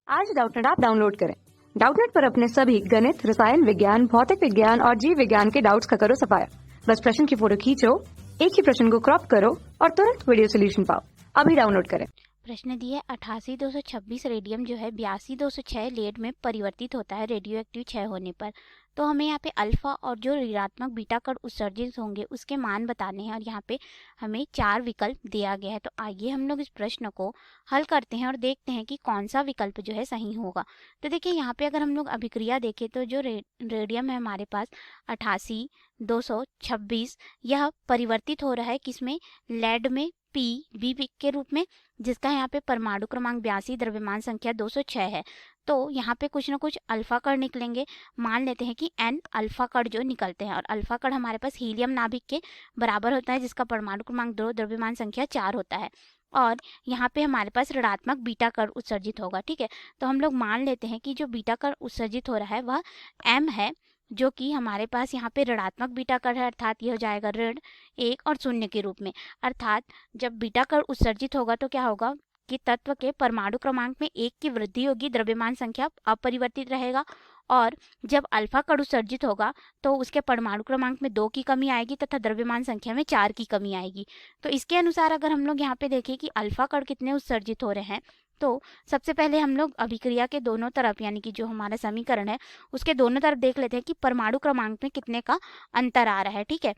आज Doubtnut app download करें। Doubtnut पर अपने सभी गणित, रसायन विज्ञान, भौतिक विज्ञान और जीव विज्ञान के डाउट्स का करो सफाया। बस प्रश्न की फोटो खींचो, एक ही प्रश्न को क्रॉप करो और तुरंत वीडियो सोल्यूशन पाओ। अभी डाउनलोड करें। प्रश्न दिया 88,226 रेडियम जो है 82,206 लेड में परिवर्तित होता है रेडियो एक्टिव क्षय होने पर। तो हमें यहाँ पे अल्फा और जो ऋणात्मक बीटा कण उत्सर्जित होंगे उसके मान बताने हैं और यहाँ पे हमें 4 विकल्प दिया गया है। तो आइए हम लोग इस प्रश्न को हल करते हैं और देखते हैं कि कौन सा विकल्प जो है सही होगा। तो देखिए यहाँ पे अगर हम लोग अभिक्रिया देखें तो जो रेडियम है हमारे पास 88,226 यह परिवर्तित हो रहा है किसमें, लेड में बी के रूप में, जिसका यहाँ पे परमाणु क्रमांक 82, द्रव्यमान संख्या 206 है। तो यहाँ पे कुछ ना कुछ अल्फा कण निकलेंगे। मान लेते हैं कि n अल्फा कण जो निकलते हैं और अल्फा कण हमारे पास हीलियम नाभिक के बराबर होता है जिसका परमाणु क्रमांक 2, द्रव्यमान संख्या 4 होता है। और यहाँ पे हमारे पास ऋणात्मक बीटा कण उत्सर्जित होगा। ठीक है, तो हम लोग मान लेते हैं कि जो बीटा कण उत्सर्जित हो रहा है वह m है, जो कि हमारे पास यहाँ पे ऋणात्मक बीटा कण है, अर्थात ये हो जाएगा ऋण 1 और 0 के रूप में। अर्थात जब बीटा कण उत्सर्जित होगा तो क्या होगा कि तत्व के परमाणु क्रमांक में 1 की वृद्धि होगी, द्रव्यमान संख्या अपरिवर्तित रहेगा। और जब अल्फा कण उत्सर्जित होगा तो उसके परमाणु क्रमांक में 2 की कमी आएगी तथा द्रव्यमान संख्या में 4 की कमी आएगी। तो इसके अनुसार अगर हम लोग यहाँ पे देखें कि अल्फा कण कितने उत्सर्जित हो रहे हैं, तो सबसे पहले हम लोग अभिक्रिया के दोनों तरफ यानी कि जो हमारा समीकरण है उसके दोनों तरफ देख लेते हैं कि परमाणु क्रमांक में कितने का अंतर आ रहा है। ठीक है,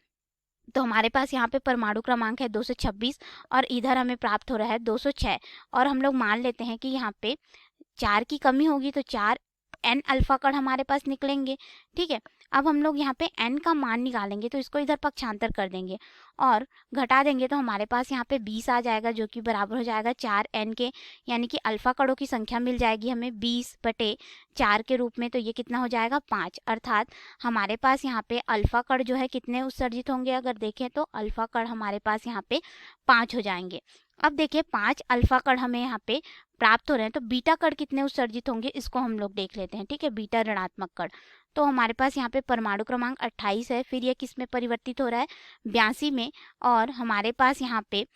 तो हमारे पास यहाँ पे परमाणु क्रमांक है 226 और इधर हमें प्राप्त हो रहा है 206 और हम लोग मान लेते हैं कि यहाँ पे 4 की कमी होगी तो 4 n अल्फा कण हमारे पास निकलेंगे। ठीक है, अब हम लोग यहाँ पे n का मान निकालेंगे तो इसको इधर पक्षांतर कर देंगे और घटा देंगे तो हमारे पास यहाँ पे 20 आ जाएगा, जो कि बराबर हो जाएगा 4n के, यानी कि अल्फा कणों की संख्या मिल जाएगी हमें 20/4 के रूप में। तो ये कितना हो जाएगा 5। अर्थात हमारे पास यहाँ पे अल्फा कण जो है कितने उत्सर्जित होंगे, अगर देखें तो अल्फा कण हमारे पास यहाँ पे 5 हो जाएंगे। अब देखिए 5 अल्फा कण हमें यहाँ पे प्राप्त हो रहे हैं, तो बीटा कण कितने उत्सर्जित होंगे इसको हम लोग देख लेते हैं। ठीक है, बीटा ऋणात्मक कण, तो हमारे पास यहाँ पे परमाणु क्रमांक 28 है, फिर ये किस में परिवर्तित हो रहा है 82 में, और हमारे पास यहाँ पे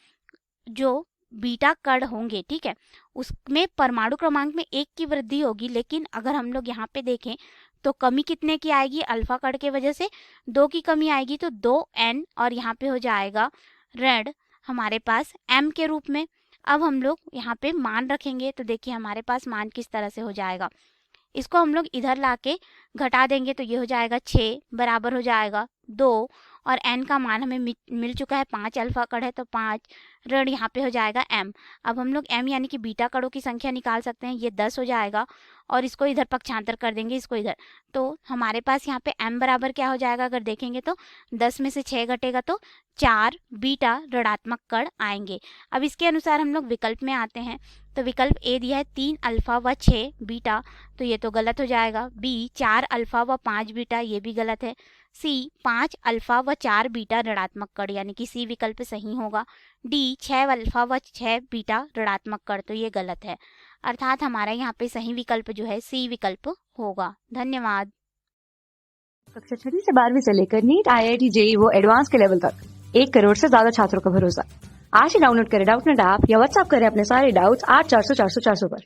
जो बीटा कण होंगे, ठीक है, उसमें परमाणु क्रमांक में 1 की वृद्धि होगी। लेकिन अगर हम लोग यहाँ पे देखें तो कमी कितने की आएगी, अल्फा कण के वजह से 2 की कमी आएगी, तो 2n और यहाँ पे हो जाएगा ऋण हमारे पास m के रूप में। अब हम लोग यहाँ पे मान रखेंगे तो देखिए हमारे पास मान किस तरह से हो जाएगा, इसको हम लोग इधर लाके घटा देंगे तो ये हो जाएगा 6 बराबर हो जाएगा 2 और n का मान हमें मिल चुका है 5 अल्फा कण है तो 5 ऋण यहाँ पे हो जाएगा m। अब हम लोग m यानी कि बीटा कणों की संख्या निकाल सकते हैं, ये 10 हो जाएगा और इसको इधर पक्षांतर कर देंगे, इसको इधर, तो हमारे पास यहाँ पे m बराबर क्या हो जाएगा, अगर देखेंगे तो 10 में से 6 घटेगा तो 4 बीटा ऋणात्मक कण आएंगे। अब इसके अनुसार हम लोग विकल्प में आते हैं, तो विकल्प ए दिया है 3 अल्फा व 6 बीटा, तो ये तो गलत हो जाएगा। बी 4 अल्फा व 5 बीटा, ये भी गलत है। सी 5 अल्फा व 4 बीटा ऋणात्मक कण, यानी कि सी विकल्प सही होगा। डी 6 अल्फा व 6 बीटा ऋणात्मक कण, तो ये गलत है। अर्थात हमारा यहाँ पे सही विकल्प जो है सी विकल्प होगा। धन्यवाद। कक्षा 6 से 12वीं से लेकर नीट, IIT, JEE वो एडवांस के लेवल तक 1 करोड़ से ज्यादा छात्रों का भरोसा। आज ही डाउनलोड करें डाउटनेट ऐप या व्हाट्सएप करें अपने सारे डाउट्स 8400 400 400 पर।